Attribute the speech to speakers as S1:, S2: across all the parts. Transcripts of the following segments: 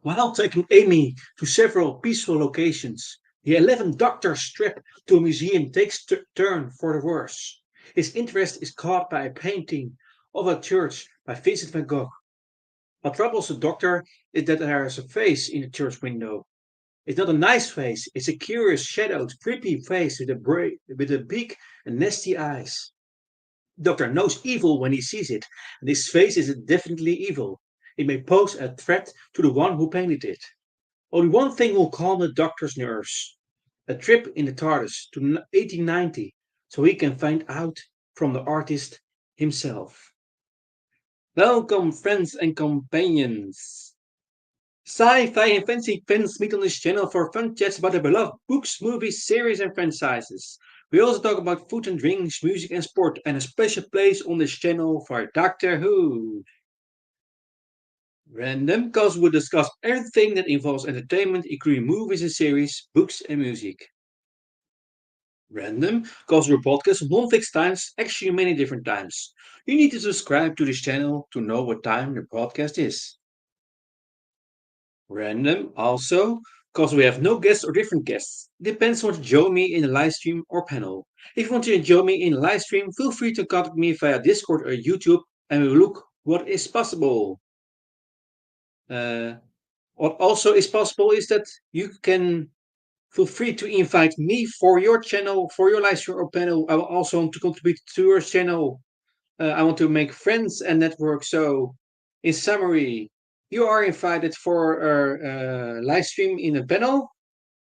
S1: While taking Amy to several peaceful locations, the 11th Doctor's trip to a museum takes a turn for the worse. His interest is caught by a painting of a church by Vincent van Gogh. What troubles the Doctor is that there is a face in the church window. It's not a nice face, it's a curious, shadowed, creepy face with a big and nasty eyes. The Doctor knows evil when he sees it, and this face is definitely evil. It may pose a threat to the one who painted it. Only one thing will calm the Doctor's nerves: a trip in the TARDIS to 1890, so he can find out from the artist himself. Welcome, friends and companions. Sci-Fi and Fantasy fans meet on this channel for fun chats about their beloved books, movies, series, and franchises. We also talk about food and drinks, music and sport, and a special place on this channel for Doctor Who. Random, because we discuss everything that involves entertainment, including movies and series, books and music. Random, because we podcast non-fixed times, actually many different times. You need to subscribe to this channel to know what time the broadcast is. Random, also, because we have no guests or different guests. It depends on what you join me in a live stream or panel. If you want to join me in a live stream, feel free to contact me via Discord or YouTube and we will look what is possible. Uh, what also is possible is that you can feel free to invite me for your channel, for your live stream or panel. I will also want to contribute to your channel. I want to make friends and network. So, in summary, you are invited for a live stream in a panel,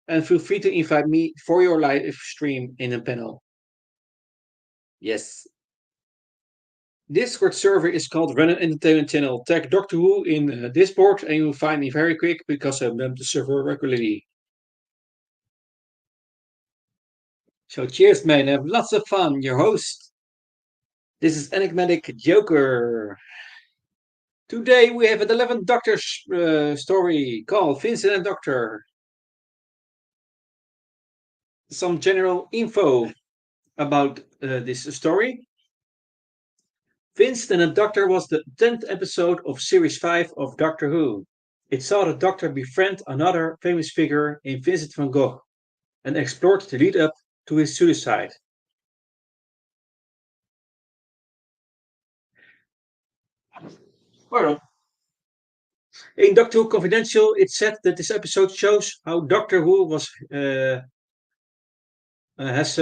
S1: and feel free to invite me for your live stream in a panel. Yes. Discord server is called Random Entertainment Channel. Tag Doctor Who in Discord, and you'll find me very quick because I update the server regularly. So cheers, man. Have lots of fun. Your host. This is Enigmatic Joker. Today we have an 11th Doctor story called Vincent and Doctor. Some general info about this story. Vincent and the Doctor was the 10th episode of Series 5 of Doctor Who. It saw the Doctor befriend another famous figure in Vincent van Gogh and explored the lead up to his suicide. Well, in Doctor Who Confidential, it said that this episode shows how Doctor Who was has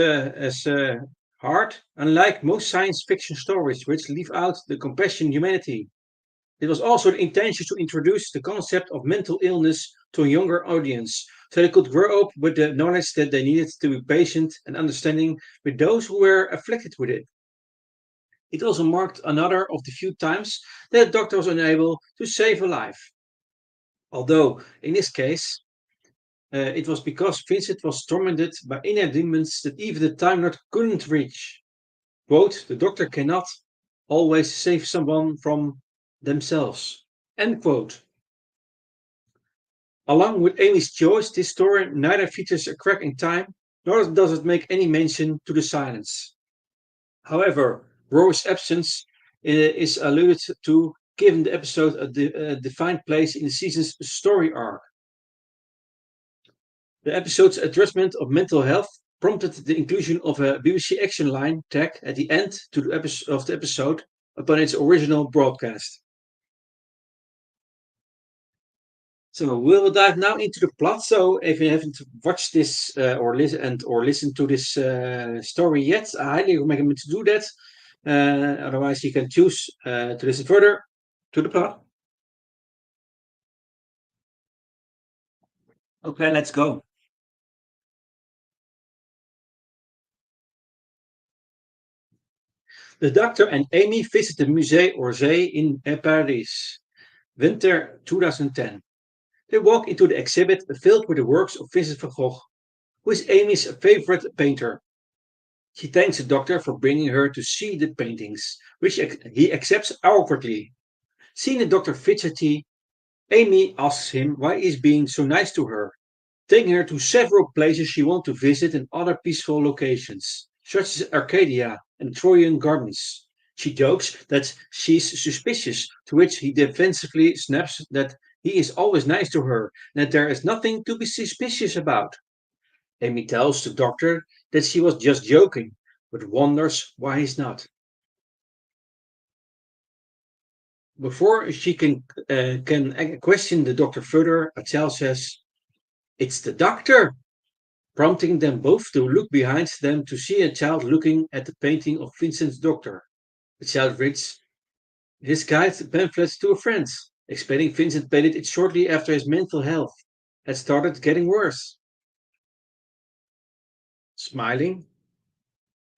S1: heart, unlike most science fiction stories, which leave out the compassion humanity. It was also the intention to introduce the concept of mental illness to a younger audience, so they could grow up with the knowledge that they needed to be patient and understanding with those who were afflicted with it. It also marked another of the few times that the doctor was unable to save a life. Although, in this case, it was because Vincent was tormented by inner demons that even the Time Lord couldn't reach. Quote, the doctor cannot always save someone from themselves. End quote. Along with Amy's choice, this story neither features a crack in time, nor does it make any mention to the silence. However, Rory's absence is alluded to, given the episode a defined place in the season's story arc. The episode's addressment of mental health prompted the inclusion of a BBC Action Line tag at the end of the episode upon its original broadcast. So we'll dive now into the plot. So if you haven't watched this or listened to this story yet, I highly recommend to do that. Otherwise, you can choose to listen further to the plot. Okay, let's go. The Doctor and Amy visit the Musée Orsay in Paris, winter 2010. They walk into the exhibit filled with the works of Vincent van Gogh, who is Amy's favorite painter. She thanks the doctor for bringing her to see the paintings, which he accepts awkwardly. Seeing the doctor fidgety, Amy asks him why he is being so nice to her, taking her to several places she wants to visit and other peaceful locations, such as Arcadia and Trojan Gardens. She jokes that she's suspicious, to which he defensively snaps that He is always nice to her, and that there is nothing to be suspicious about. Amy tells the doctor that she was just joking, but wonders why he's not. Before she can question the doctor further, a child says, "It's the doctor," prompting them both to look behind them to see a child looking at the painting of Vincent's doctor. The child reads his guide pamphlet to a friend, explaining Vincent painted it shortly after his mental health had started getting worse. Smiling,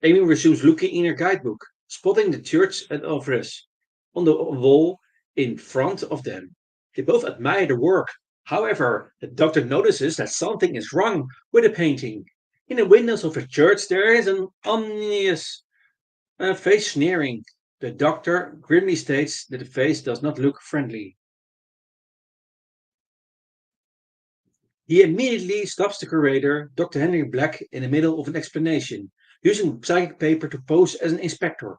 S1: Amy resumes looking in her guidebook, spotting the church at Alvarez on the wall in front of them. They both admire the work. However, the doctor notices that something is wrong with the painting. In the windows of the church, there is an ominous face sneering. The doctor grimly states that the face does not look friendly. He immediately stops the curator, Dr. Henry Black, in the middle of an explanation, using psychic paper to pose as an inspector.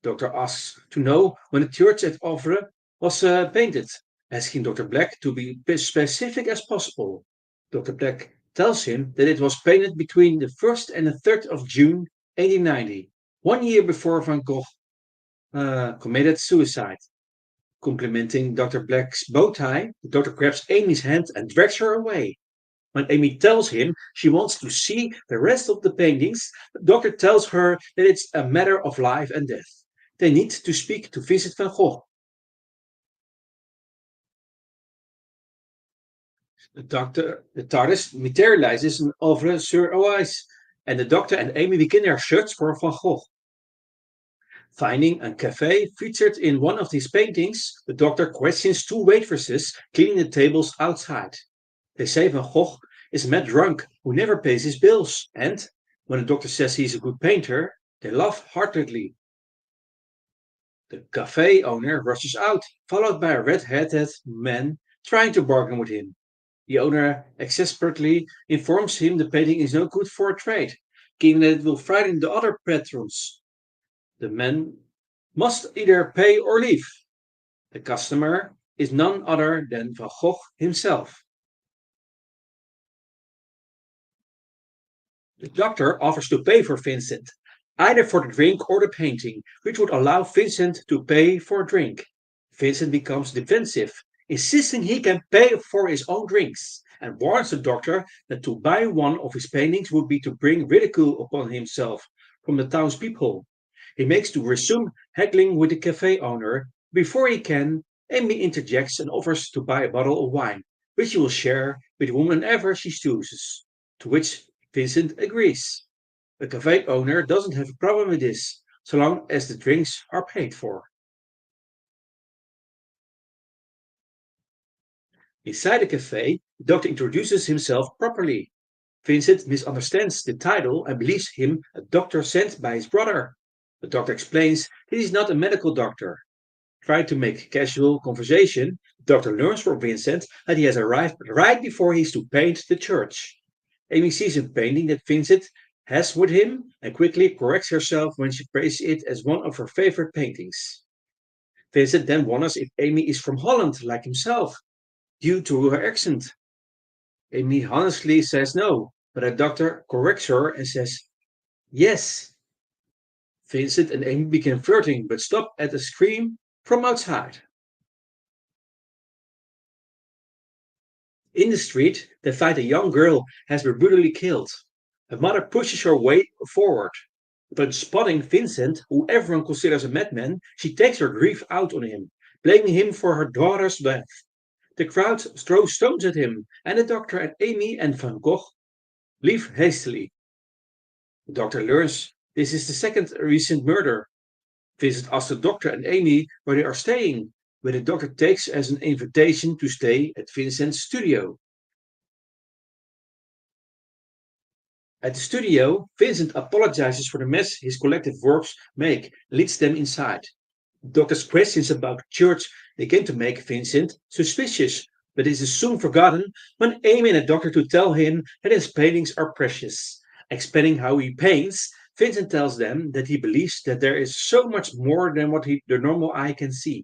S1: Doctor asks to know when the church at Ovre was painted, asking Dr. Black to be as specific as possible. Dr. Black tells him that it was painted between the 1st and the 3rd of June 1890, 1 year before Van Gogh committed suicide. Complimenting Dr. Black's bow tie, the doctor grabs Amy's hand and drags her away. When Amy tells him she wants to see the rest of the paintings, the doctor tells her that it's a matter of life and death. They need to speak to Vincent van Gogh. The TARDIS materializes in over Sir Oise, and the doctor and Amy begin their search for Van Gogh. Finding a cafe featured in one of these paintings, the doctor questions two waitresses cleaning the tables outside. They say Van Gogh is a mad drunk who never pays his bills, and when the doctor says he's a good painter, they laugh heartedly. The cafe owner rushes out, followed by a red-headed man trying to bargain with him. The owner exasperately informs him the painting is no good for a trade, given that it will frighten the other patrons. The man must either pay or leave. The customer is none other than Van Gogh himself. The doctor offers to pay for Vincent, either for the drink or the painting, which would allow Vincent to pay for a drink. Vincent becomes defensive, insisting he can pay for his own drinks, and warns the doctor that to buy one of his paintings would be to bring ridicule upon himself from the townspeople. He makes to resume haggling with the cafe owner. Before he can, Amy interjects and offers to buy a bottle of wine, which he will share with whomever she chooses, to which Vincent agrees. The cafe owner doesn't have a problem with this, so long as the drinks are paid for. Inside the cafe, the doctor introduces himself properly. Vincent misunderstands the title and believes him a doctor sent by his brother. The doctor explains that he's not a medical doctor. Trying to make casual conversation, the doctor learns from Vincent that he has arrived right before he's to paint the church. Amy sees a painting that Vincent has with him and quickly corrects herself when she praises it as one of her favorite paintings. Vincent then wonders if Amy is from Holland like himself, due to her accent. Amy honestly says no, but the doctor corrects her and says yes. Vincent and Amy begin flirting but stop at a scream from outside. In the street, they find a young girl has been brutally killed. Her mother pushes her way forward. But spotting Vincent, who everyone considers a madman, she takes her grief out on him, blaming him for her daughter's death. The crowd throws stones at him, and the doctor and Amy and Van Gogh leave hastily. The doctor learns this is the second recent murder. Vincent asks the doctor and Amy where they are staying, where the doctor takes as an invitation to stay at Vincent's studio. At the studio, Vincent apologizes for the mess his collective works make, leads them inside. The doctor's questions about the church begin to make Vincent suspicious, but this is soon forgotten when Amy and the doctor to tell him that his paintings are precious. Explaining how he paints, Vincent tells them that he believes that there is so much more than what the normal eye can see.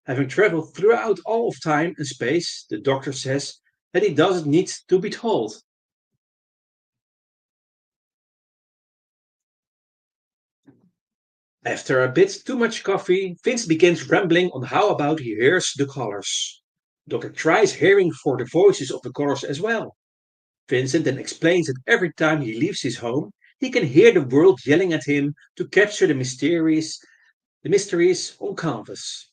S1: Having traveled throughout all of time and space, the Doctor says that he doesn't need to be told. After a bit too much coffee, Vince begins rambling on how about he hears the colors. Doctor tries hearing for the voices of the colors as well. Vincent then explains that every time he leaves his home, he can hear the world yelling at him to capture the mysteries on canvas.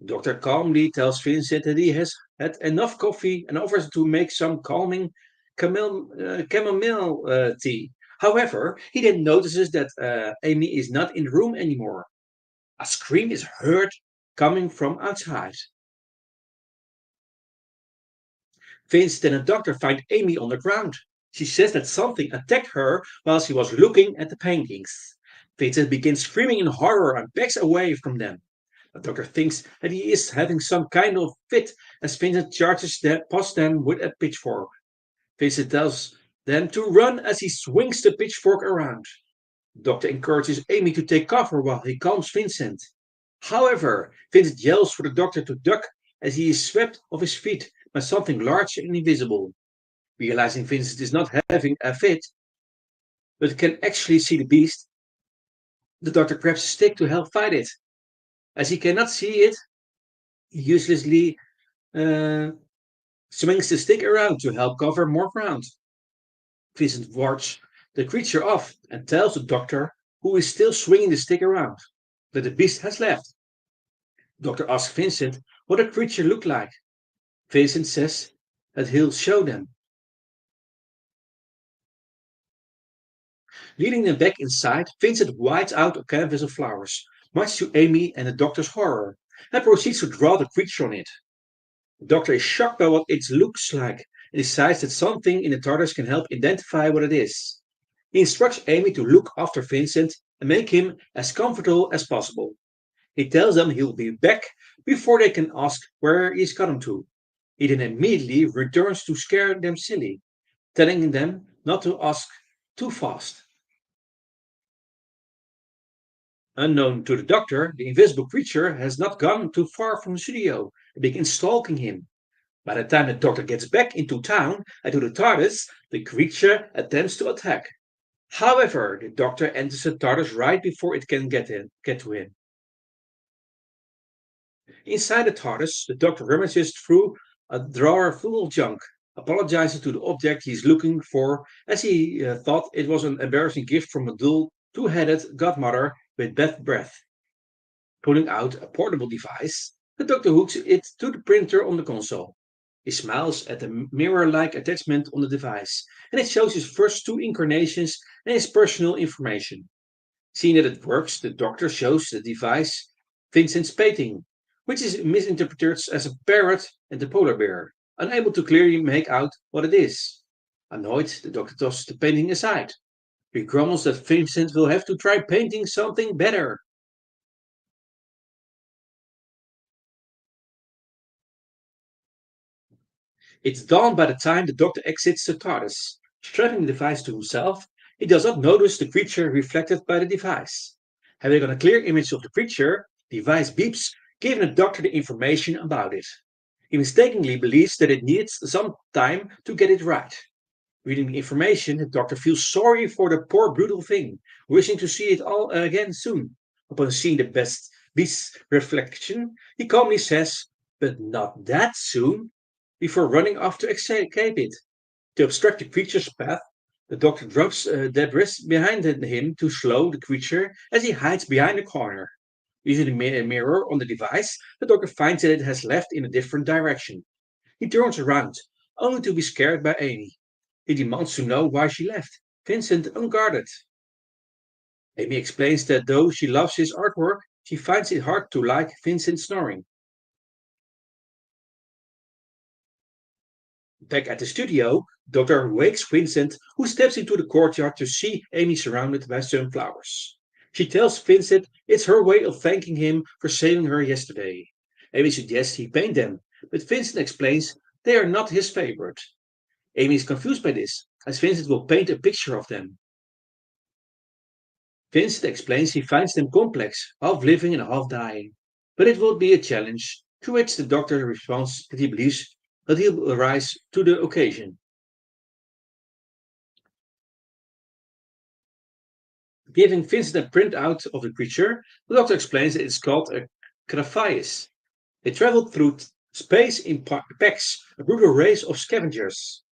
S1: The doctor calmly tells Vincent that he has had enough coffee and offers to make some calming chamomile tea. However, he then notices that Amy is not in the room anymore. A scream is heard coming from outside. Vincent and the doctor find Amy on the ground. She says that something attacked her while she was looking at the paintings. Vincent begins screaming in horror and backs away from them. The doctor thinks that he is having some kind of fit as Vincent charges them past them with a pitchfork. Vincent tells them to run as he swings the pitchfork around. The doctor encourages Amy to take cover while he calms Vincent. However, Vincent yells for the doctor to duck as he is swept off his feet by something large and invisible. Realizing Vincent is not having a fit, but can actually see the beast, the doctor grabs a stick to help fight it. As he cannot see it, he uselessly uh, swings the stick around to help cover more ground. Vincent wards the creature off and tells the doctor, who is still swinging the stick around, that the beast has left. The doctor asks Vincent what the creature looked like. Vincent says that he'll show them. Leading them back inside, Vincent whites out a canvas of flowers, much to Amy and the doctor's horror, and proceeds to draw the creature on it. The doctor is shocked by what it looks like and decides that something in the TARDIS can help identify what it is. He instructs Amy to look after Vincent and make him as comfortable as possible. He tells them he'll be back before they can ask where he's gotten to. He then immediately returns to scare them silly, telling them not to ask too fast. Unknown to the doctor, the invisible creature has not gone too far from the studio and begins stalking him. By the time the doctor gets back into town and to the TARDIS, the creature attempts to attack. However, the doctor enters the TARDIS right before it can get to him. Inside the TARDIS, the doctor rummages through a drawer full of junk, apologizes to the object he's looking for as he thought it was an embarrassing gift from a dull, two-headed godmother with bad breath. Pulling out a portable device, the doctor hooks it to the printer on the console. He smiles at the mirror-like attachment on the device, and it shows his first two incarnations and his personal information. Seeing that it works, the doctor shows the device Vincent's painting, which is misinterpreted as a parrot and a polar bear, unable to clearly make out what it is. Annoyed, the doctor tosses the painting aside. He grumbles that Vincent will have to try painting something better. It's dawn by the time the doctor exits the TARDIS. Strapping the device to himself, he does not notice the creature reflected by the device. Having got a clear image of the creature, the device beeps, giving the doctor the information about it. He mistakenly believes that it needs some time to get it right. Reading the information, the doctor feels sorry for the poor brutal thing, wishing to see it all again soon. Upon seeing the best beast's reflection, he calmly says, "But not that soon," before running off to escape it. To obstruct the creature's path, the doctor drops debris behind him to slow the creature as he hides behind a corner. Using the mirror on the device, the doctor finds that it has left in a different direction. He turns around, only to be scared by Amy. He demands to know why she left Vincent unguarded. Amy explains that though she loves his artwork, she finds it hard to like Vincent snoring. Back at the studio, Doctor wakes Vincent, who steps into the courtyard to see Amy surrounded by sunflowers. She tells Vincent it's her way of thanking him for saving her yesterday. Amy suggests he paint them, but Vincent explains they are not his favorite. Amy is confused by this, as Vincent will paint a picture of them. Vincent explains he finds them complex, half living and half dying, but it will be a challenge To which the doctor responds that he believes that he will rise to the occasion. Giving Vincent a printout of the creature, the doctor explains that it's called a Craphaeus. They traveled through space in packs, a brutal race of scavengers.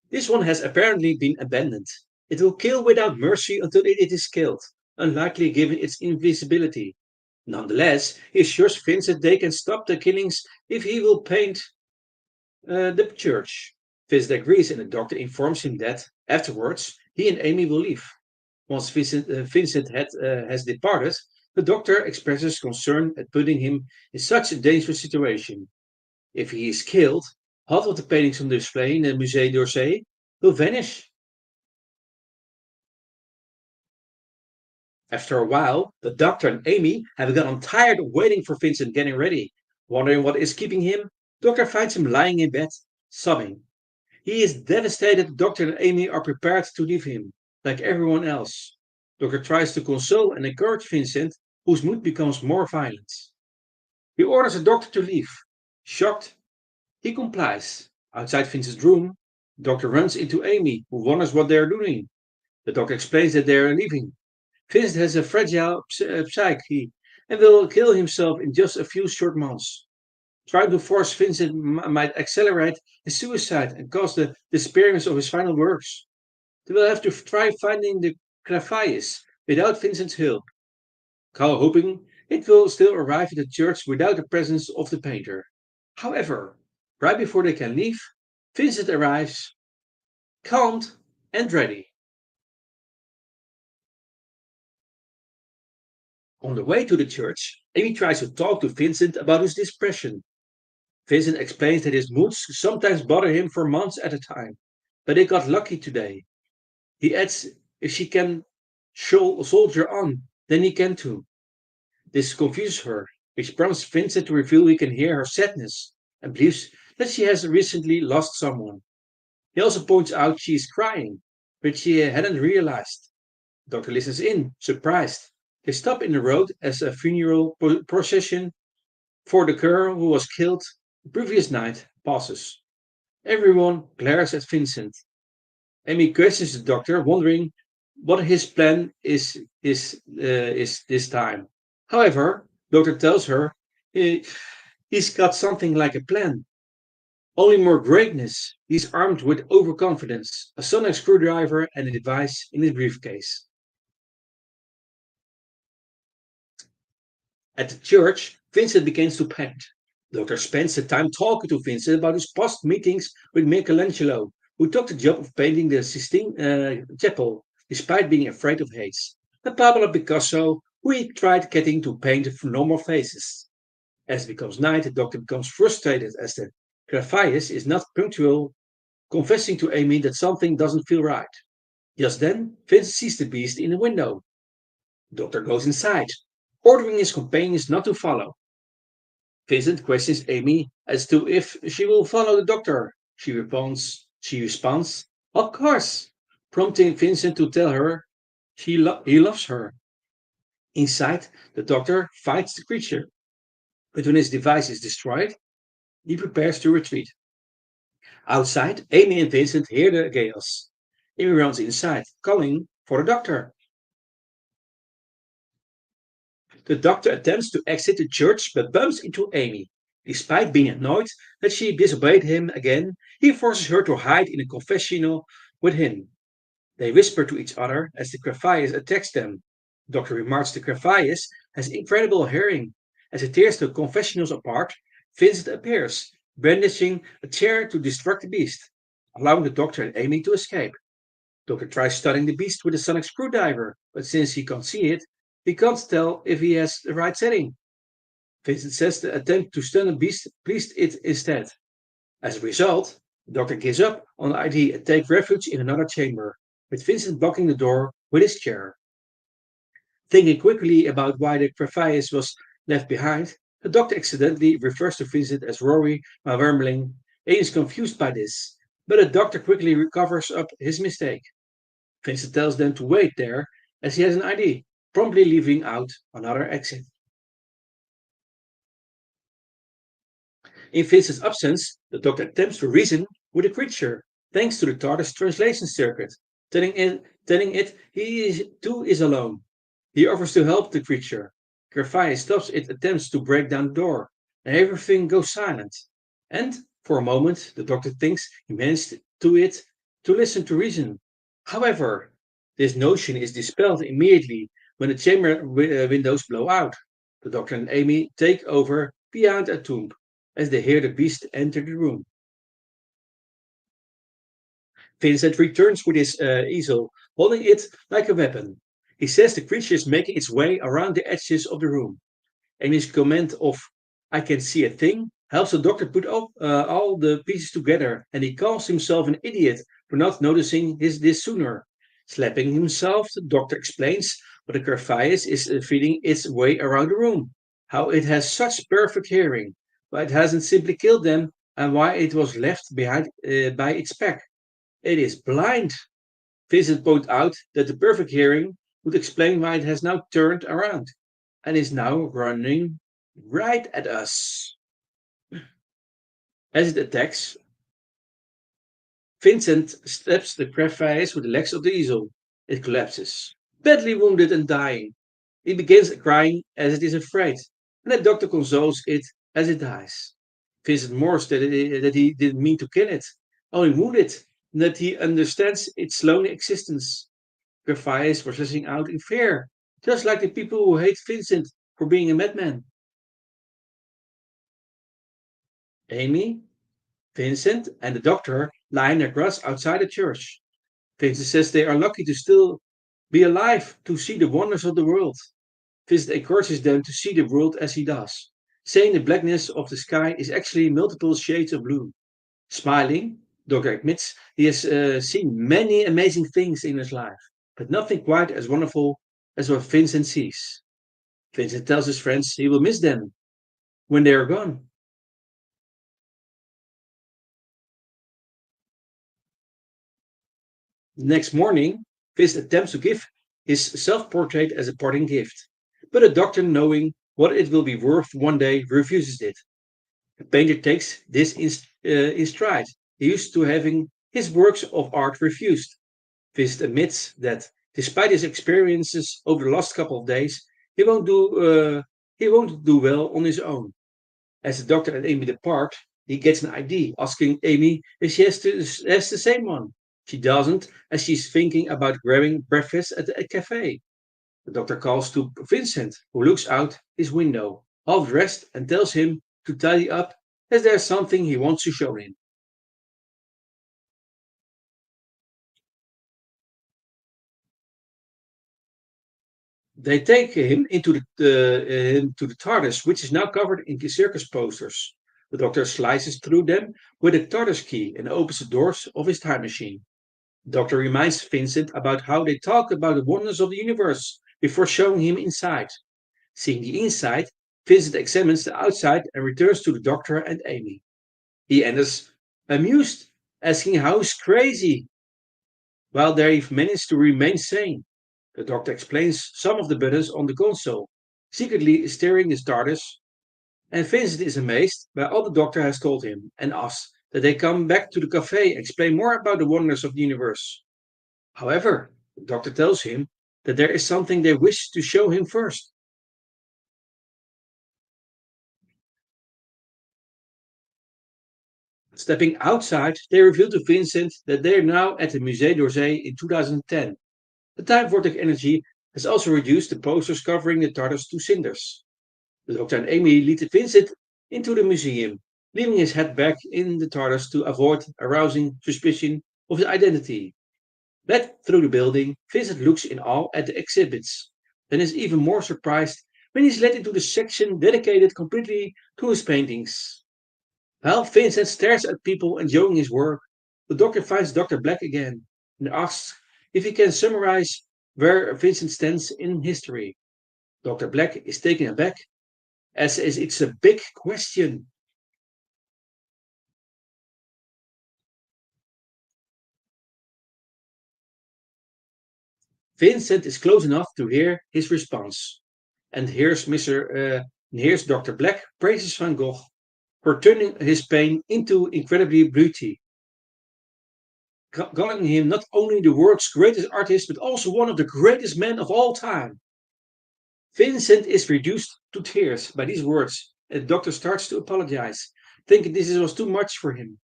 S1: This one has apparently been abandoned. It will kill without mercy until it is killed, unlikely given its invisibility. Nonetheless, he assures Vincent they can stop the killings if he will paint the church. Vincent agrees, and the doctor informs him that, afterwards, he and Amy will leave. Once Vincent has departed, the doctor expresses concern at putting him in such a dangerous situation. If he is killed, half of the paintings on display in the Musée d'Orsay will vanish. After a while, the doctor and Amy have gotten tired of waiting for Vincent getting ready. Wondering what is keeping him, Doctor finds him lying in bed, sobbing. He is devastated the doctor and Amy are prepared to leave him, like everyone else. Doctor tries to console and encourage Vincent, whose mood becomes more violent. He orders the doctor to leave. Shocked, he complies. Outside Vincent's room, the doctor runs into Amy, who wonders what they are doing. The doctor explains that they are leaving. Vincent has a fragile psyche and will kill himself in just a few short months. Trying to force Vincent might accelerate his suicide and cause the disappearance of his final works. They will have to try finding the Craphaeus without Vincent's help, Carl hoping it will still arrive at the church without the presence of the painter. However, right before they can leave, Vincent arrives, calmed and ready. On the way to the church, Amy tries to talk to Vincent about his depression. Vincent explains that his moods sometimes bother him for months at a time, but they got lucky today. He adds if she can soldier on, then he can too. This confuses her, which prompts Vincent to reveal he can hear her sadness and believes that she has recently lost someone. He also points out she is crying, which she hadn't realized. Doctor listens in, surprised. They stop in the road as a funeral procession for the girl who was killed the previous night passes. Everyone glares at Vincent. Amy questions the doctor, wondering what his plan is this time. However, doctor tells her he's got something like a plan. Only more greatness. He's armed with overconfidence, a sonic screwdriver, and a device in his briefcase. At the church, Vincent begins to paint. Doctor spends the time talking to Vincent about his past meetings with Michelangelo, who took the job of painting the Sistine Chapel, despite being afraid of heights, and Pablo Picasso, who he tried getting to paint normal faces. As it becomes night, the doctor becomes frustrated as the Graphias is not punctual, confessing to Amy that something doesn't feel right. Just then, Vincent sees the beast in the window. The doctor goes inside, ordering his companions not to follow. Vincent questions Amy as to if she will follow the doctor. She responds, of course, prompting Vincent to tell her he loves her. Inside, the doctor fights the creature, but when his device is destroyed, he prepares to retreat. Outside, Amy and Vincent hear the chaos. Amy runs inside, calling for the doctor. The doctor attempts to exit the church but bumps into Amy. Despite being annoyed that she disobeyed him again, he forces her to hide in a confessional with him. They whisper to each other as the Craphaeus attacks them. The doctor remarks the Craphaeus has incredible hearing. As it tears the confessionals apart, Vincent appears, brandishing a chair to distract the beast, allowing the doctor and Amy to escape. The doctor tries stunning the beast with a sonic screwdriver, but since he can't see it, he can't tell if he has the right setting. Vincent says the attempt to stun the beast pleased it instead. As a result, the doctor gives up on the idea and takes refuge in another chamber, with Vincent blocking the door with his chair. Thinking quickly about why the Craphaeus was left behind, the doctor accidentally refers to Vincent as Rory while Wormling. Amy is confused by this, but the doctor quickly recovers up his mistake. Vincent tells them to wait there as he has an ID, promptly leaving out another exit. In Vincent's absence, the doctor attempts to reason with the creature, thanks to the TARDIS translation circuit, telling it he too is alone. He offers to help the creature. Grafai stops its attempts to break down the door, and everything goes silent. And, for a moment, the doctor thinks he managed it to listen to reason. However, this notion is dispelled immediately when the chamber windows blow out. The doctor and Amy take over behind a tomb as they hear the beast enter the room. Vincent returns with his easel, holding it like a weapon. He says the creature is making its way around the edges of the room. Amy's comment of "I can see a thing" helps the doctor put all the pieces together, and he calls himself an idiot for not noticing this sooner. Slapping himself, the doctor explains what the Carphias is feeding its way around the room, how it has such perfect hearing, why it hasn't simply killed them, and why it was left behind by its pack. It is blind. Vincent points out that the perfect hearing would explain why it has now turned around and is now running right at us. As it attacks, Vincent stabs the crevice with the legs of the easel. It collapses, badly wounded and dying. It begins crying as it is afraid, and the doctor consoles it as it dies. Vincent mourns that he didn't mean to kill it, only wound it, and that he understands its lonely existence. Graphias was lashing out in fear, just like the people who hate Vincent for being a madman. Amy, Vincent, and the doctor lie in their grass outside the church. Vincent says they are lucky to still be alive to see the wonders of the world. Vincent encourages them to see the world as he does, saying the blackness of the sky is actually multiple shades of blue. Smiling, Doctor admits he has seen many amazing things in his life, but nothing quite as wonderful as what Vincent sees. Vincent tells his friends he will miss them when they are gone. The next morning, Vincent attempts to give his self portrait as a parting gift, but the doctor, knowing what it will be worth one day, refuses it. The painter takes this in stride. He used to having his works of art refused. Vincent admits that despite his experiences over the last couple of days, he won't do well on his own. As the doctor and Amy depart, he gets an ID, asking Amy if she has the same one. She doesn't, as she's thinking about grabbing breakfast at a cafe. The doctor calls to Vincent, who looks out his window, half dressed, and tells him to tidy up as there's something he wants to show him. They take him into the TARDIS, which is now covered in circus posters. The doctor slices through them with a TARDIS key and opens the doors of his time machine. The doctor reminds Vincent about how they talk about the wonders of the universe before showing him inside. Seeing the inside, Vincent examines the outside and returns to the doctor and Amy. He enters amused, asking how he's crazy, while they've managed to remain sane. The doctor explains some of the buttons on the console, secretly steering the TARDIS, and Vincent is amazed by all the doctor has told him and asks that they come back to the cafe and explain more about the wonders of the universe. However, the doctor tells him that there is something they wish to show him first. Stepping outside, they reveal to Vincent that they are now at the Musée d'Orsay in 2010. The time vortex energy has also reduced the posters covering the TARDIS to cinders. The doctor and Amy lead Vincent into the museum, leaving his head back in the TARDIS to avoid arousing suspicion of his identity. Led through the building, Vincent looks in awe at the exhibits, then is even more surprised when he is led into the section dedicated completely to his paintings. While Vincent stares at people enjoying his work, the doctor finds Dr. Black again and asks if he can summarize where Vincent stands in history. Dr. Black is taken aback as it's a big question. Vincent is close enough to hear his response, and here's Dr. Black praises Van Gogh. for turning his pain into incredible beauty, calling him not only the world's greatest artist, but also one of the greatest men of all time. Vincent is reduced to tears by these words, and the doctor starts to apologize, thinking this was too much for him.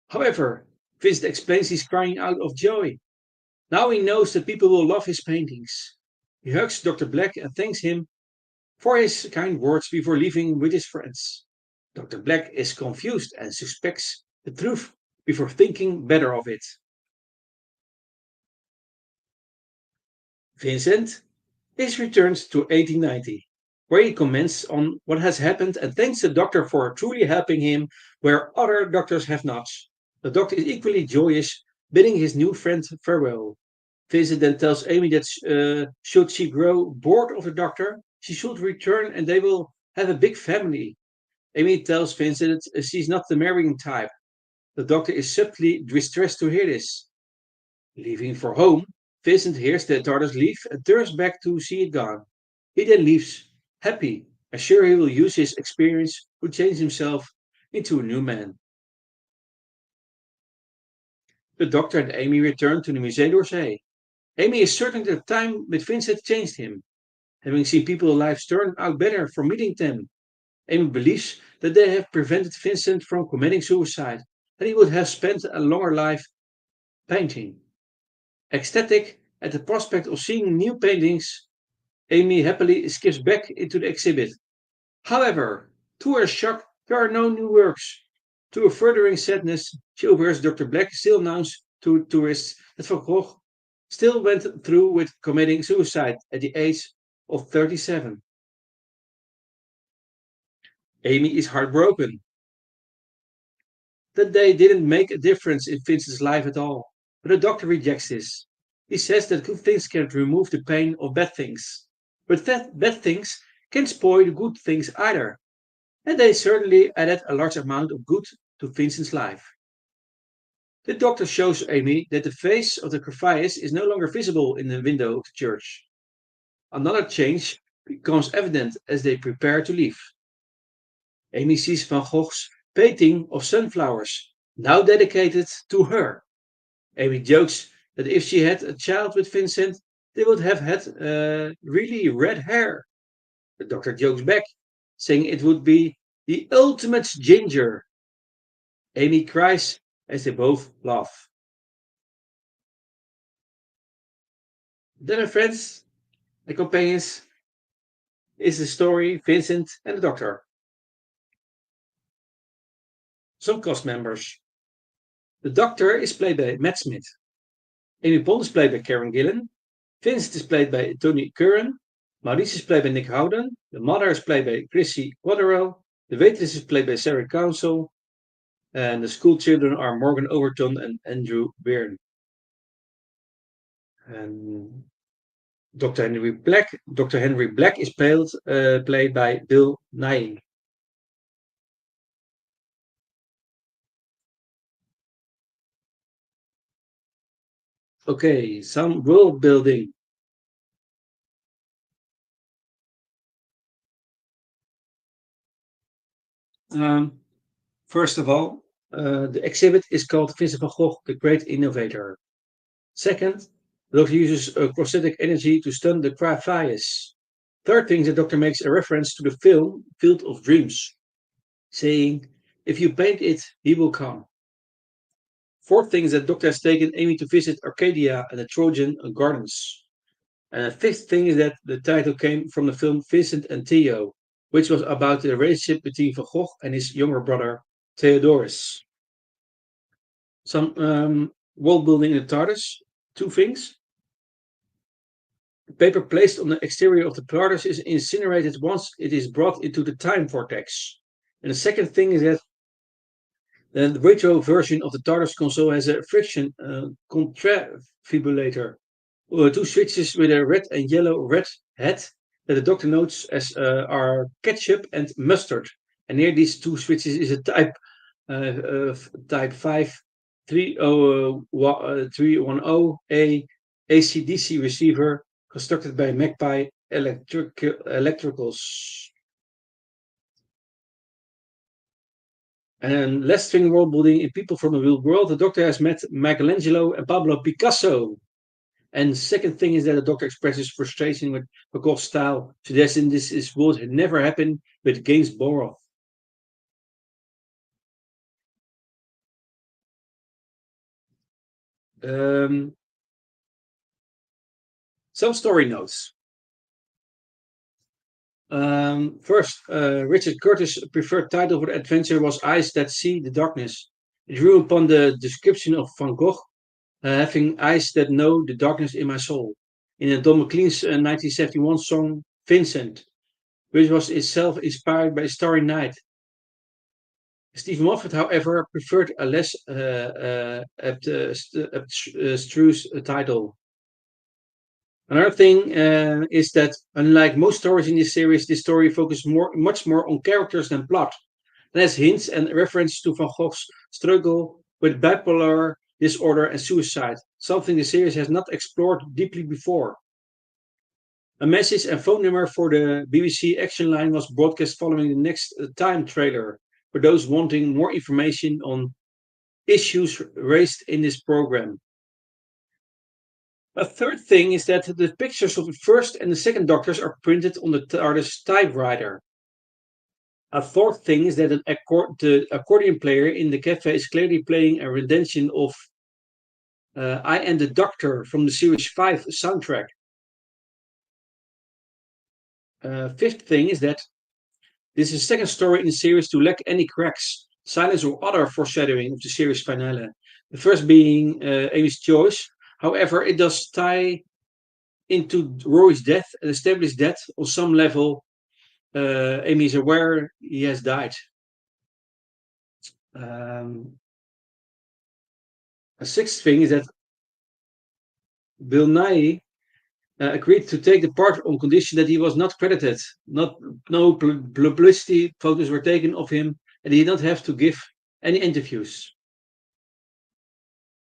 S1: However, Vincent explains he's crying out of joy. Now he knows that people will love his paintings. He hugs Dr. Black and thanks him for his kind words before leaving with his friends. Dr. Black is confused and suspects the truth before thinking better of it. Vincent is returned to 1890, where he comments on what has happened and thanks the doctor for truly helping him where other doctors have not. The doctor is equally joyous, bidding his new friend farewell. Vincent then tells Amy that should she grow bored of the doctor, she should return and they will have a big family. Amy tells Vincent she's not the marrying type. The doctor is subtly distressed to hear this. Leaving for home, Vincent hears the TARDIS leave and turns back to see it gone. He then leaves, happy, and sure he will use his experience to change himself into a new man. The doctor and Amy return to the Musée d'Orsay. Amy is certain that time with Vincent changed him, having seen people's lives turn out better from meeting them. Amy believes that they have prevented Vincent from committing suicide, and he would have spent a longer life painting. Ecstatic at the prospect of seeing new paintings, Amy happily skips back into the exhibit. However, to her shock, there are no new works. To her furthering sadness, she overhears Dr. Black still announce to tourists that Van Gogh still went through with committing suicide at the age of 37. Amy is heartbroken that they didn't make a difference in Vincent's life at all. But the doctor rejects this. He says that good things can't remove the pain of bad things. But that bad things can't spoil the good things either. And they certainly added a large amount of good to Vincent's life. The doctor shows Amy that the face of the Graphias is no longer visible in the window of the church. Another change becomes evident as they prepare to leave. Amy sees Van Gogh's painting of sunflowers, now dedicated to her. Amy jokes that if she had a child with Vincent, they would have had really red hair. The doctor jokes back, saying it would be the ultimate ginger. Amy cries as they both laugh. Then, my friends and companions, is the story Vincent and the Doctor. Some cast members. The Doctor is played by Matt Smith. Amy Pond is played by Karen Gillan. Vincent is played by Tony Curran. Maurice is played by Nick Howden. The mother is played by Chrissy Wotherell. The waitress is played by Sarah Council. And the school children are Morgan Overton and Andrew Byrne. And Dr. Henry Black is played by Bill Nighy. Okay, some world building. Um, First of all, the exhibit is called Vincent van Gogh, the Great Innovator. Second, the doctor uses prosthetic energy to stun the Graphias. Third thing, the doctor makes a reference to the film Field of Dreams, saying, if you paint it, he will come. Fourth thing is that Doctor has taken Amy to visit Arcadia and the Trojan Gardens. And the fifth thing is that the title came from the film Vincent and Theo, which was about the relationship between Van Gogh and his younger brother Theodorus. Some world building in the TARDIS. Two things. The paper placed on the exterior of the TARDIS is incinerated once it is brought into the time vortex. And the second thing is that the retro version of the TARDIS console has a friction contrafibrillator. Two switches with a red and yellow red head that the doctor notes as are ketchup and mustard. And near these two switches is a type 530 ACDC receiver constructed by Magpie Electricals. And less string world building in People from the Real World, the Doctor has met Michelangelo and Pablo Picasso. And second thing is that the Doctor expresses frustration with Bacall's style, suggesting this is would never happen with Gainsborough. Um, some story notes. First, Richard Curtis' preferred title for the adventure was Eyes That See the Darkness. It drew upon the description of Van Gogh having eyes that know the darkness in my soul, in a Don McLean's 1971 song Vincent, which was itself inspired by Starry Night. Stephen Moffat, however, preferred a less abstruse title. Another thing is that, unlike most stories in this series, this story focuses much more on characters than plot. It has hints and references to Van Gogh's struggle with bipolar disorder and suicide, something the series has not explored deeply before. A message and phone number for the BBC Action Line was broadcast following the next Time trailer for those wanting more information on issues raised in this program. A third thing is that the pictures of the first and the second doctors are printed on the TARDIS typewriter. A fourth thing is that the accordion player in the cafe is clearly playing a rendition of I Am the Doctor from the Series 5 soundtrack. Fifth thing is that this is the second story in the series to lack any cracks, silence, or other foreshadowing of the series finale. The first being Amy's choice. However, it does tie into Rory's death and establish that on some level Amy is aware he has died. Um, a sixth thing is that Bill Nye agreed to take the part on condition that he was not credited. No publicity photos were taken of him, and he did not have to give any interviews.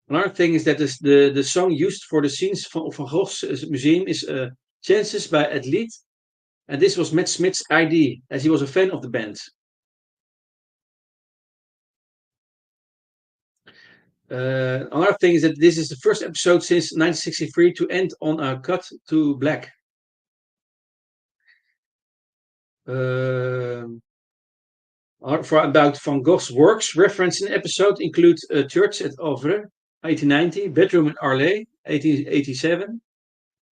S1: Another thing is that the song used for the scenes of Van Gogh's museum is Chances by Athlete, and this was Matt Smith's idea, as he was a fan of the band. Another thing is that this is the first episode since 1963 to end on a cut to black. For about Van Gogh's works, reference in the episode include Church at Ovre, 1890, Bedroom in Arles, 1887,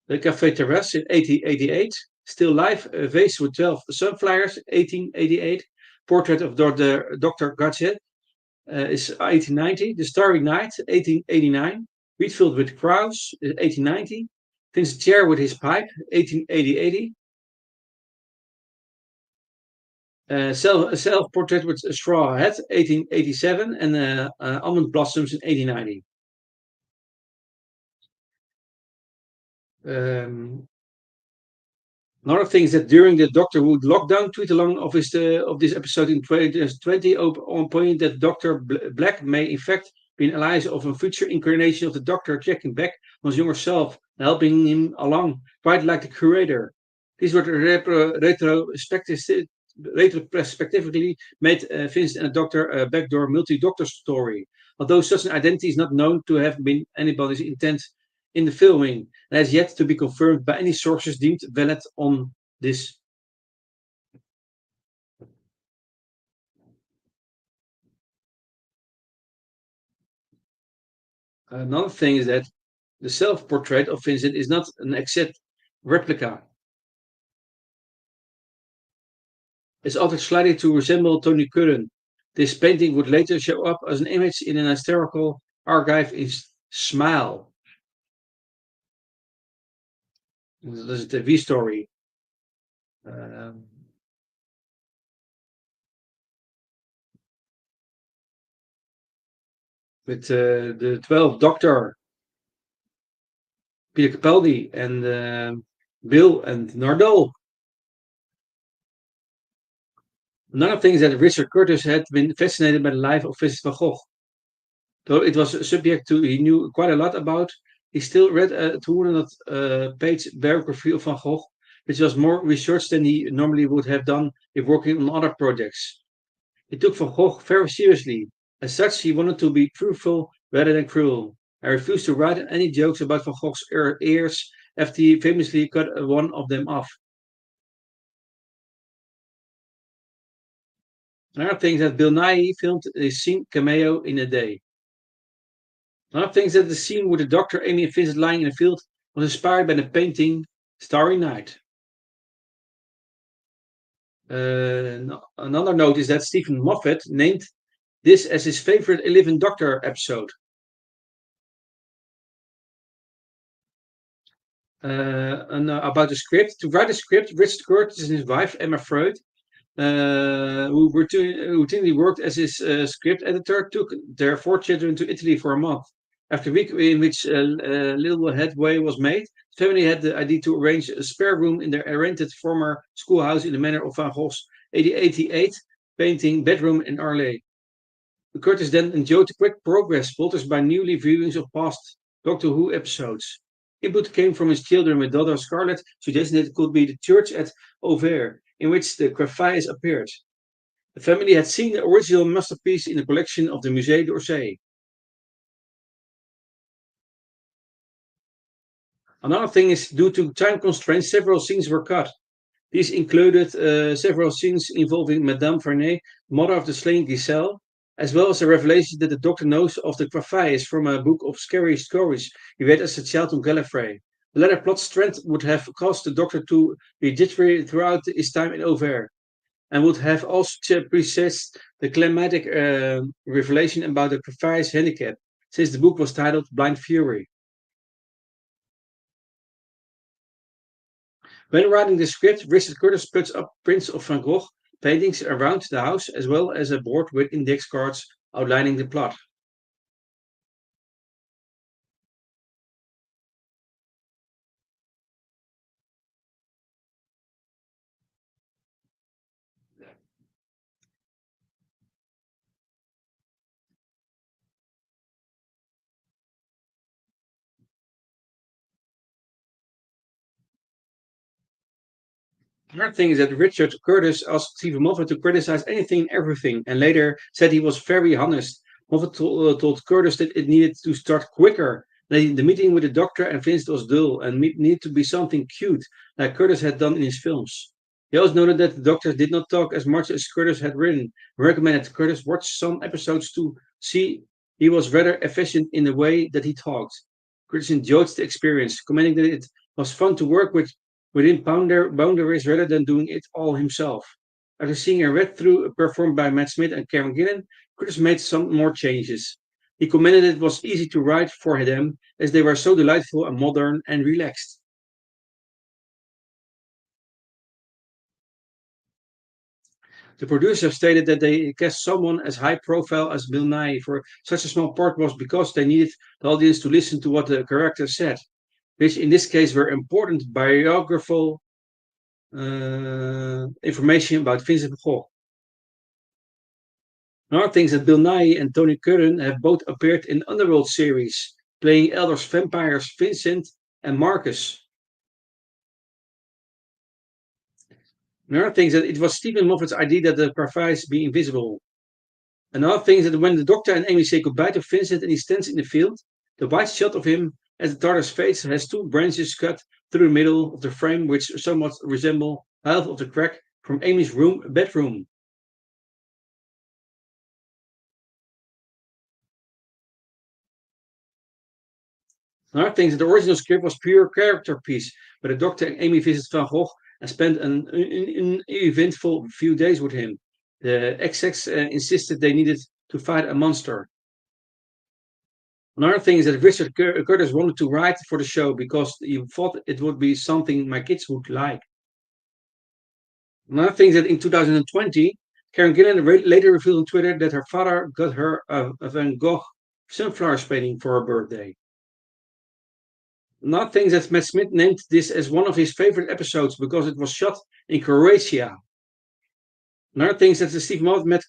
S1: the Café Terrace in 1888, Still Life, a Vase with 12 Sunflowers, 1888, Portrait of Dr. Gadget is 1890, The Starry Night, 1889, Wheatfield with Crows, 1890, Vincent Chair with His Pipe, 1880, Self-Portrait with a Straw Hat, 1887, and Almond Blossoms in 1890. Another thing is that during the Doctor Who lockdown tweet-along of this episode in 2020, on point that Dr. Black may in fact be an allies of a future incarnation of the Doctor, checking back on his younger self, helping him along, quite like the curator. These were retrospectively made Vincent and the Doctor a backdoor multi-Doctor story, although such an identity is not known to have been anybody's intent in the filming and has yet to be confirmed by any sources deemed valid on this. Another thing is that the self-portrait of Vincent is not an exact replica. It's altered slightly to resemble Tony Curran. This painting would later show up as an image in an historical archive in Smile. Dat is de V-story. With the 12th Doctor, Peter Capaldi, and Bill and Nardole. Another thing is that Richard Curtis had been fascinated by the life of Vincent van Gogh. Though it was a subject he knew quite a lot about, he still read a 200-page biography of Van Gogh, which was more research than he normally would have done if working on other projects. He took Van Gogh very seriously. As such, he wanted to be truthful rather than cruel. I refused to write any jokes about Van Gogh's ears after he famously cut one of them off. Another thing that Bill Nighy filmed a scene cameo in a day. Another thing is that the scene with the doctor, Amy, and Vincent lying in a field was inspired by the painting Starry Night. Another note is that Stephen Moffat named this as his favorite 11th Doctor episode. About the script, to write the script, Richard Curtis and his wife Emma Freud, who routinely worked as his script editor, took their 4 children to Italy for a month. After a week in which little headway was made, the family had the idea to arrange a spare room in their rented former schoolhouse in the manner of Van Gogh's 1888 painting bedroom in Arles. Curtis then enjoyed the quick progress spotted by newly viewings of past Doctor Who episodes. Input came from his children, with daughter Scarlett suggesting that it could be the church at Auvers, in which the Graphias appeared. The family had seen the original masterpiece in the collection of the Musée d'Orsay. Another thing is, due to time constraints, several scenes were cut. These included several scenes involving Madame Vernet, mother of the slain Giselle, as well as the revelation that the Doctor knows of the Graphias from a book of scary stories he read as a child on Gallifrey. The latter plot strand would have caused the Doctor to be jittery throughout his time in Auvers, and would have also preceded the climatic revelation about the Graphias' handicap, since the book was titled Blind Fury. When writing the script, Richard Curtis puts up prints of Van Gogh paintings around the house, as well as a board with index cards outlining the plot. Another thing is that Richard Curtis asked Stephen Moffat to criticize anything and everything, and later said he was very honest. Moffat told Curtis that it needed to start quicker. The meeting with the Doctor and Vincent was dull and needed to be something cute, like Curtis had done in his films. He also noted that the Doctor did not talk as much as Curtis had written, and recommended Curtis watch some episodes to see he was rather efficient in the way that he talked. Curtis enjoyed the experience, commenting that it was fun to work within boundaries rather than doing it all himself. After seeing a read through performed by Matt Smith and Karen Gillan, Curtis made some more changes. He commented it was easy to write for them as they were so delightful and modern and relaxed. The producers stated that they cast someone as high profile as Bill Nye for such a small part was because they needed the audience to listen to what the character said, which in this case were important biographical information about Vincent van Gogh. Another thing is that Bill Nighy and Tony Curran have both appeared in Underworld series, playing Elder's vampires Vincent and Marcus. Another thing is that it was Stephen Moffat's idea that the Parfais be invisible. Another thing is that when the Doctor and Amy say goodbye to Vincent and he stands in the field, the wide shot of him as the TARDIS fades has 2 branches cut through the middle of the frame, which somewhat resemble half of the crack from Amy's bedroom. Another thing is that the original script was pure character piece, but the Doctor and Amy visit Van Gogh and spend an eventful few days with him. The execs insisted they needed to fight a monster. Another thing is that Richard Curtis wanted to write for the show because he thought it would be something my kids would like. Another thing is that in 2020, Karen Gillan later revealed on Twitter that her father got her a Van Gogh sunflower painting for her birthday. Another thing is that Matt Smith named this as one of his favorite episodes because it was shot in Croatia. Another thing is that Steve Moffat met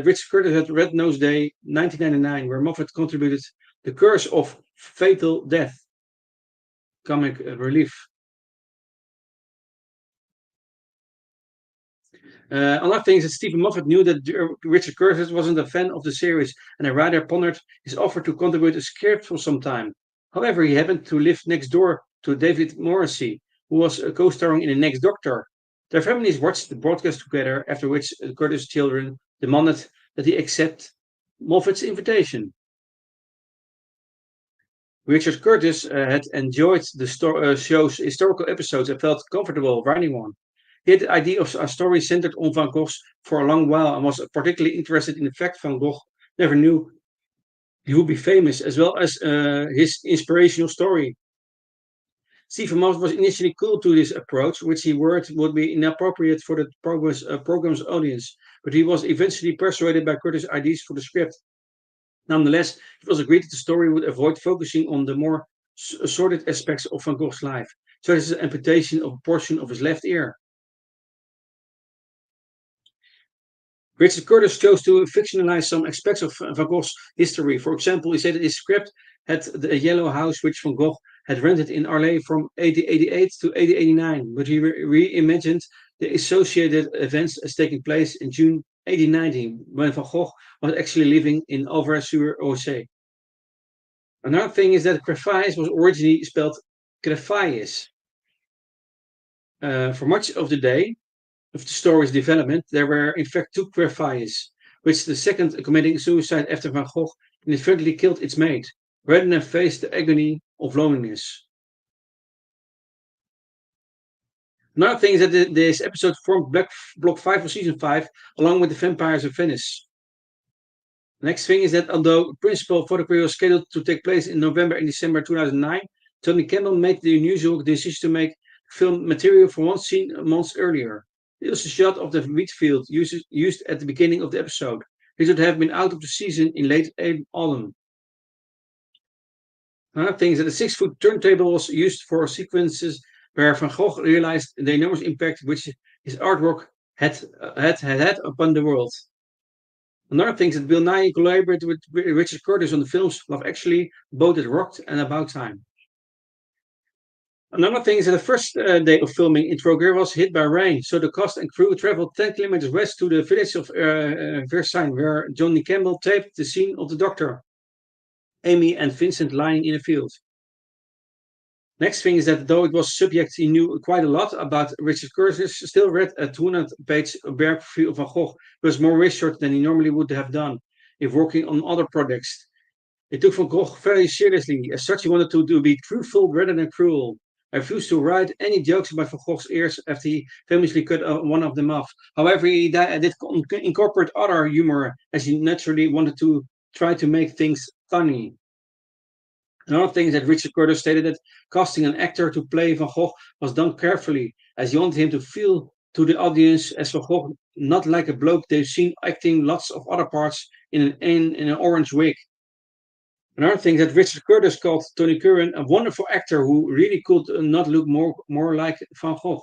S1: Richard Curtis at Red Nose Day 1999, where Moffat contributed The Curse of Fatal Death comic relief. Another thing is that Stephen Moffat knew that Richard Curtis wasn't a fan of the series and rather pondered his offer to contribute a script for some time. However, he happened to live next door to David Morrissey, who was co-starring in The Next Doctor. Their families watched the broadcast together, after which Curtis' children demanded that he accept Moffat's invitation. Richard Curtis had enjoyed the show's historical episodes and felt comfortable writing one. He had the idea of a story centered on Van Gogh's for a long while and was particularly interested in the fact Van Gogh never knew he would be famous, as well as his inspirational story. Stephen Moffat was initially cool to this approach, which he worried would be inappropriate for the program's audience, but he was eventually persuaded by Curtis' ideas for the script. Nonetheless, it was agreed that the story would avoid focusing on the more sordid aspects of Van Gogh's life, such as the amputation of a portion of his left ear. Richard Curtis chose to fictionalize some aspects of Van Gogh's history. For example, he said that his script had the yellow house which Van Gogh had rented in Arles from 1888 to 1889, but he reimagined the associated events as taking place in June 1890, when Van Gogh was actually living in Auvers-sur-Oise. Another thing is that Graphias was originally spelled Graphias. For much of the day of the story's development, there were in fact two Graphias, which the second committing suicide after Van Gogh inadvertently killed its mate, rather than face the agony of loneliness. Another thing is that this episode formed Block 5 of Season 5, along with the Vampires of Venice. Next thing is that although principal photography was scheduled to take place in November and December 2009, Tony Campbell made the unusual decision to make film material for one scene months earlier. It was a shot of the wheat field used at the beginning of the episode. It would have been out of the season in late autumn. Another thing is that the 6-foot turntable was used for sequences where Van Gogh realized the enormous impact which his artwork had upon the world. Another thing is that Bill Nye collaborated with Richard Curtis on the films Love Actually, Boat That Rocked, and About Time. Another thing is that the first day of filming in Trogir was hit by rain, so the cast and crew traveled 10 kilometers west to the village of Versailles, where Johnny Campbell taped the scene of the doctor, Amy and Vincent lying in a field. Next thing is that though it was subject he knew quite a lot about, Richard Curtis still read a 200-page biography of Van Gogh. It was more research than he normally would have done if working on other projects. It took Van Gogh very seriously. As such, he wanted to be truthful rather than cruel. I refused to write any jokes about Van Gogh's ears after he famously cut one of them off. However, he did incorporate other humor, as he naturally wanted to try to make things funny. Another thing is that Richard Curtis stated that casting an actor to play Van Gogh was done carefully, as he wanted him to feel to the audience as Van Gogh, not like a bloke they've seen acting lots of other parts in an orange wig. Another thing is that Richard Curtis called Tony Curran a wonderful actor who really could not look more like Van Gogh.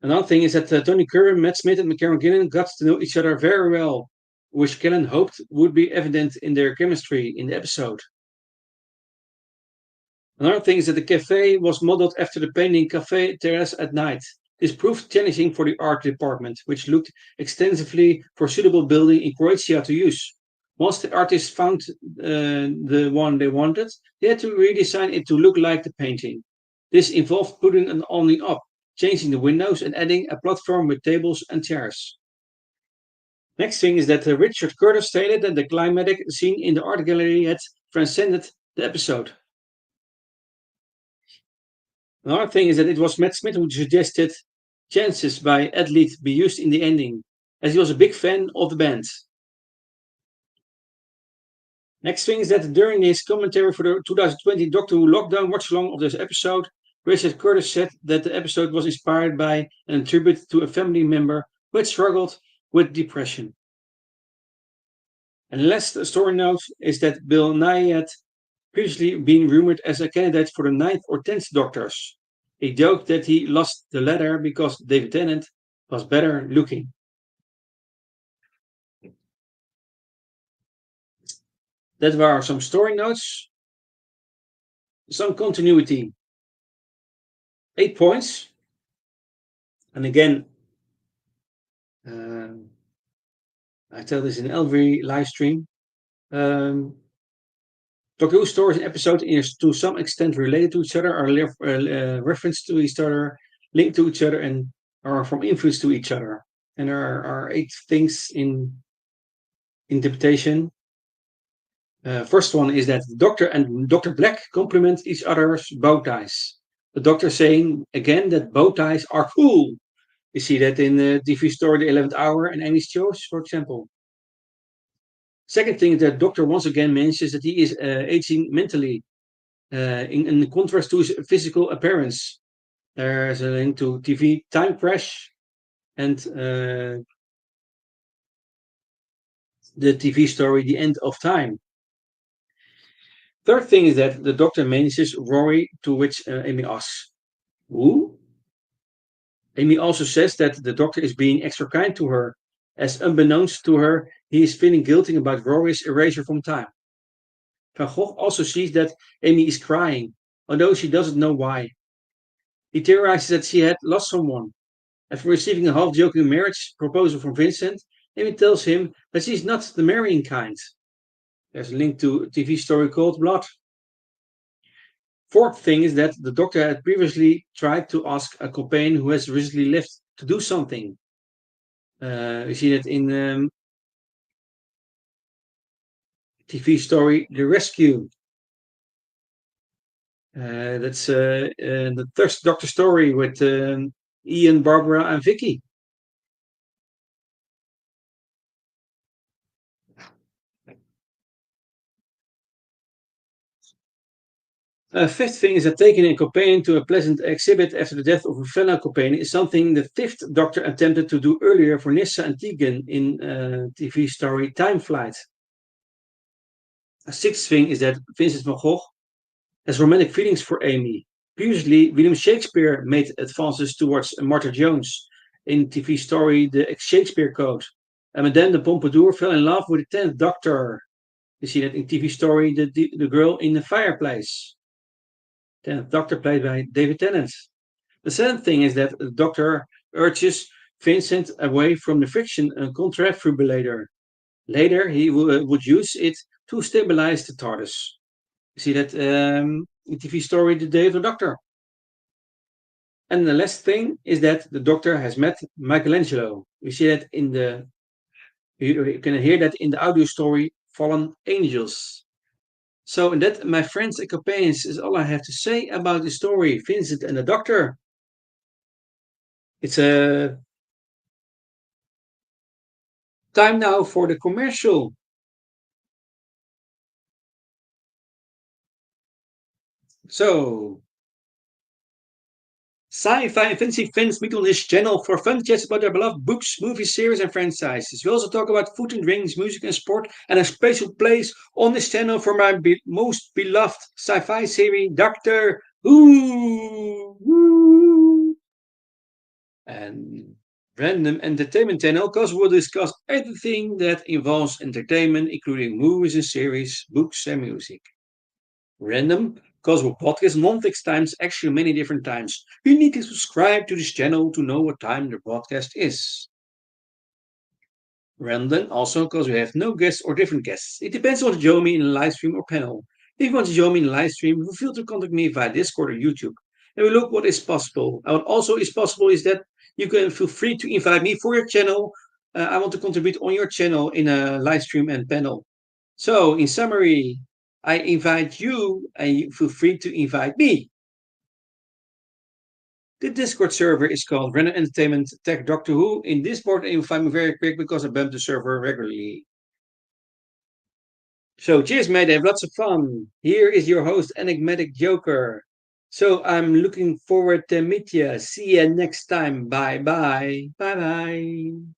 S1: Another thing is that Tony Curran, Matt Smith, and Karen Gillan got to know each other very well, which Gillan hoped would be evident in their chemistry in the episode. Another thing is that the cafe was modeled after the painting Café Terrace at Night. This proved challenging for the art department, which looked extensively for a suitable building in Croatia to use. Once the artists found the one they wanted, they had to redesign it to look like the painting. This involved putting an awning up, changing the windows, and adding a platform with tables and chairs. Next thing is that Richard Curtis stated that the climatic scene in the art gallery had transcended the episode. Another thing is that it was Matt Smith who suggested Chances by Athlete be used in the ending, as he was a big fan of the band. Next thing is that during his commentary for the 2020 Doctor Who Lockdown watch-along of this episode, Richard Curtis said that the episode was inspired by and a tribute to a family member who had struggled with depression. And the last story note is that Bill Nye had previously been rumored as a candidate for the 9th or 10th Doctors. He joked that he lost the latter because David Tennant was better looking. That were some story notes. Some continuity. 8 points. And again, Um, I tell this in every live stream. Um, Doctor Who stories and episodes is to some extent related to each other, are referenced to each other, linked to each other, and are from influence to each other. And there are eight things in interpretation. First one is that the Doctor and Doctor Black complement each other's bow ties. The Doctor saying again that bow ties are cool. You see that in the TV story The 11th Hour and Amy's Choice, for example. Second thing is that Doctor once again mentions that he is aging mentally, in contrast to his physical appearance. There's a link to TV Time Crash and the TV story The End of Time. Third thing is that the Doctor manages Rory, to which Amy asks, "Who?" Amy also says that the Doctor is being extra kind to her, as unbeknownst to her, he is feeling guilty about Rory's erasure from time. Van Gogh also sees that Amy is crying, although she doesn't know why. He theorizes that she had lost someone. After receiving a half-joking marriage proposal from Vincent, Amy tells him that she's not the marrying kind. There's a link to a TV story called Blood. Fourth thing is that the Doctor had previously tried to ask a companion who has recently left to do something. We see that in TV story The Rescue. That's the first Doctor story with Ian, Barbara, and Vicky. Fifth thing is that taking a companion to a pleasant exhibit after the death of a fellow companion is something the fifth Doctor attempted to do earlier for Nissa and Tegan in TV story Time Flight. A sixth thing is that Vincent van Gogh has romantic feelings for Amy. Previously, William Shakespeare made advances towards Martha Jones in TV story The Shakespeare Code. And Madame de Pompadour fell in love with the 10th Doctor. You see that in TV story The Girl in the Fireplace. 10th Doctor played by David Tennant. The seventh thing is that the Doctor urges Vincent away from the friction and contrafibrillator. Later, he would use it to stabilize the TARDIS. You see that in TV story The Day of the Doctor. And the last thing is that the Doctor has met Michelangelo. You see that in the you can hear that in the audio story Fallen Angels. So that, my friends and companions, is all I have to say about the story Vincent and the Doctor. It's a time now for the commercial. So, Sci-Fi Fantasy fans meet on this channel for fun chats about their beloved books, movies, series, and franchises. We also talk about food and drinks, music and sport, and a special place on this channel for my most beloved sci-fi series, Doctor Who. And Random Entertainment Channel, because we'll discuss everything that involves entertainment, including movies and series, books, and music. Random, because we'll podcast non-fixed times, actually many different times. You need to subscribe to this channel to know what time the broadcast is. Random, also because we have no guests or different guests. It depends on what you join me in a live stream or panel. If you want to join me in a live stream, feel free to contact me via Discord or YouTube. And we look what is possible. And what also is possible is that you can feel free to invite me for your channel. I want to contribute on your channel in a live stream and panel. So, in summary, I invite you and you feel free to invite me. The Discord server is called Random Entertainment Tech Doctor Who. In Discord, you'll find me very quick because I bump the server regularly. So, cheers, mate. Have lots of fun. Here is your host, Enigmatic Joker. So, I'm looking forward to meet you. See you next time. Bye bye. Bye bye.